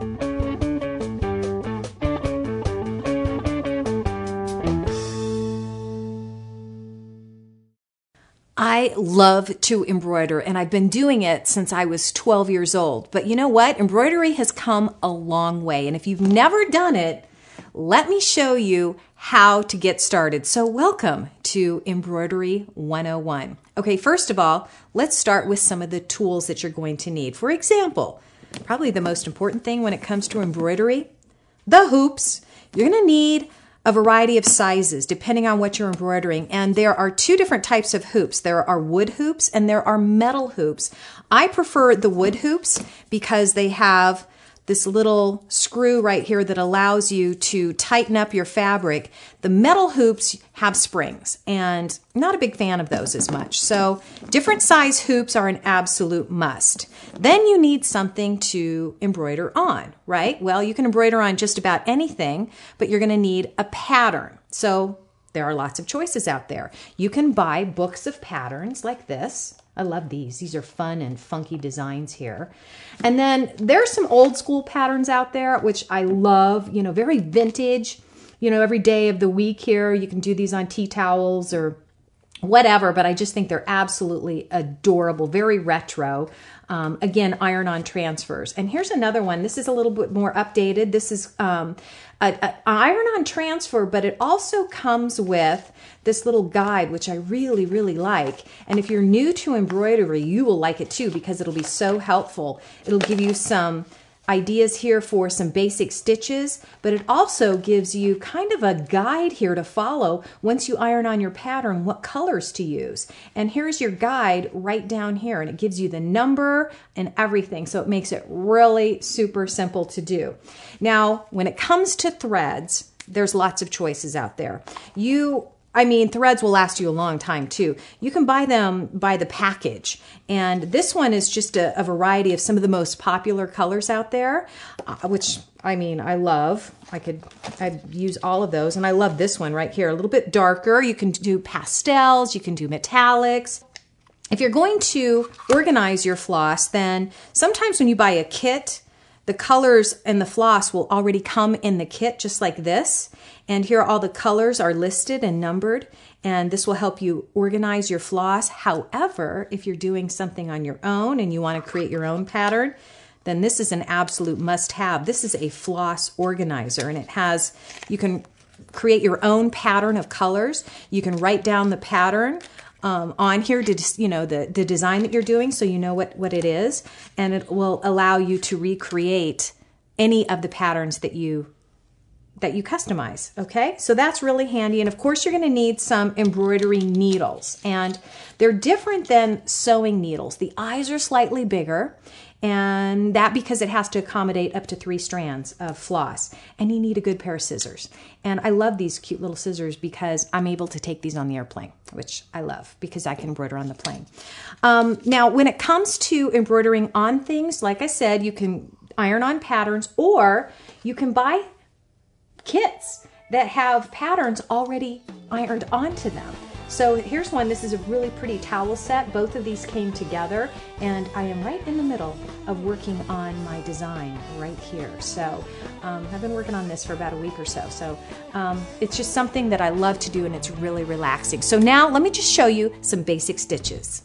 I love to embroider, and I've been doing it since I was 12 years old. But you know what? Embroidery has come a long way. And if you've never done it, let me show you how to get started. So welcome to Embroidery 101. Okay, first of all, let's start with some of the tools that you're going to need. For example, probably the most important thing when it comes to embroidery, the hoops. You're going to need a variety of sizes depending on what you're embroidering. And there are two different types of hoops. There are wood hoops and there are metal hoops. I prefer the wood hoops because they have this little screw right here that allows you to tighten up your fabric. The metal hoops have springs, and I'm not a big fan of those as much. So different size hoops are an absolute must. Then you need something to embroider on, right? Well, you can embroider on just about anything, but you're going to need a pattern. So there are lots of choices out there. You can buy books of patterns like this. I love these. These are fun and funky designs here. And then there's some old school patterns out there, which I love, you know, very vintage, you know, every day of the week here. You can do these on tea towels or whatever, but I just think they're absolutely adorable, very retro. Again, iron-on transfers. And here's another one. This is a little bit more updated. This is an iron-on transfer, but it also comes with this little guide, which I really, really like. And if you're new to embroidery, you will like it too because it'll be so helpful. It'll give you some ideas here for some basic stitches, but it also gives you kind of a guide here to follow once you iron on your pattern, what colors to use. And here's your guide right down here, and it gives you the number and everything. So it makes it really super simple to do. Now, when it comes to threads, there's lots of choices out there. Threads will last you a long time too. You can buy them by the package. And this one is just a variety of some of the most popular colors out there, which I love. I'd use all of those. And I love this one right here, a little bit darker. You can do pastels, you can do metallics. If you're going to organize your floss, then sometimes when you buy a kit, the colors and the floss will already come in the kit just like this. And here all the colors are listed and numbered, and this will help you organize your floss. However, if you're doing something on your own and you want to create your own pattern, then this is an absolute must-have. This is a floss organizer, and you can create your own pattern of colors. You can write down the pattern on here to, you know, the design that you're doing, so you know what it is, and it will allow you to recreate any of the patterns that you customize. Okay, so that's really handy. And of course you're going to need some embroidery needles, and they're different than sewing needles. The eyes are slightly bigger, and that because it has to accommodate up to 3 strands of floss, and you need a good pair of scissors. And I love these cute little scissors because I'm able to take these on the airplane, which I love because I can embroider on the plane. Now, when it comes to embroidering on things, like I said, you can iron on patterns, or you can buy kits that have patterns already ironed onto them. So here's one. This is a really pretty towel set. Both of these came together, and I am right in the middle of working on my design right here. So I've been working on this for about a week or so. So it's just something that I love to do, and it's really relaxing. So now let me just show you some basic stitches.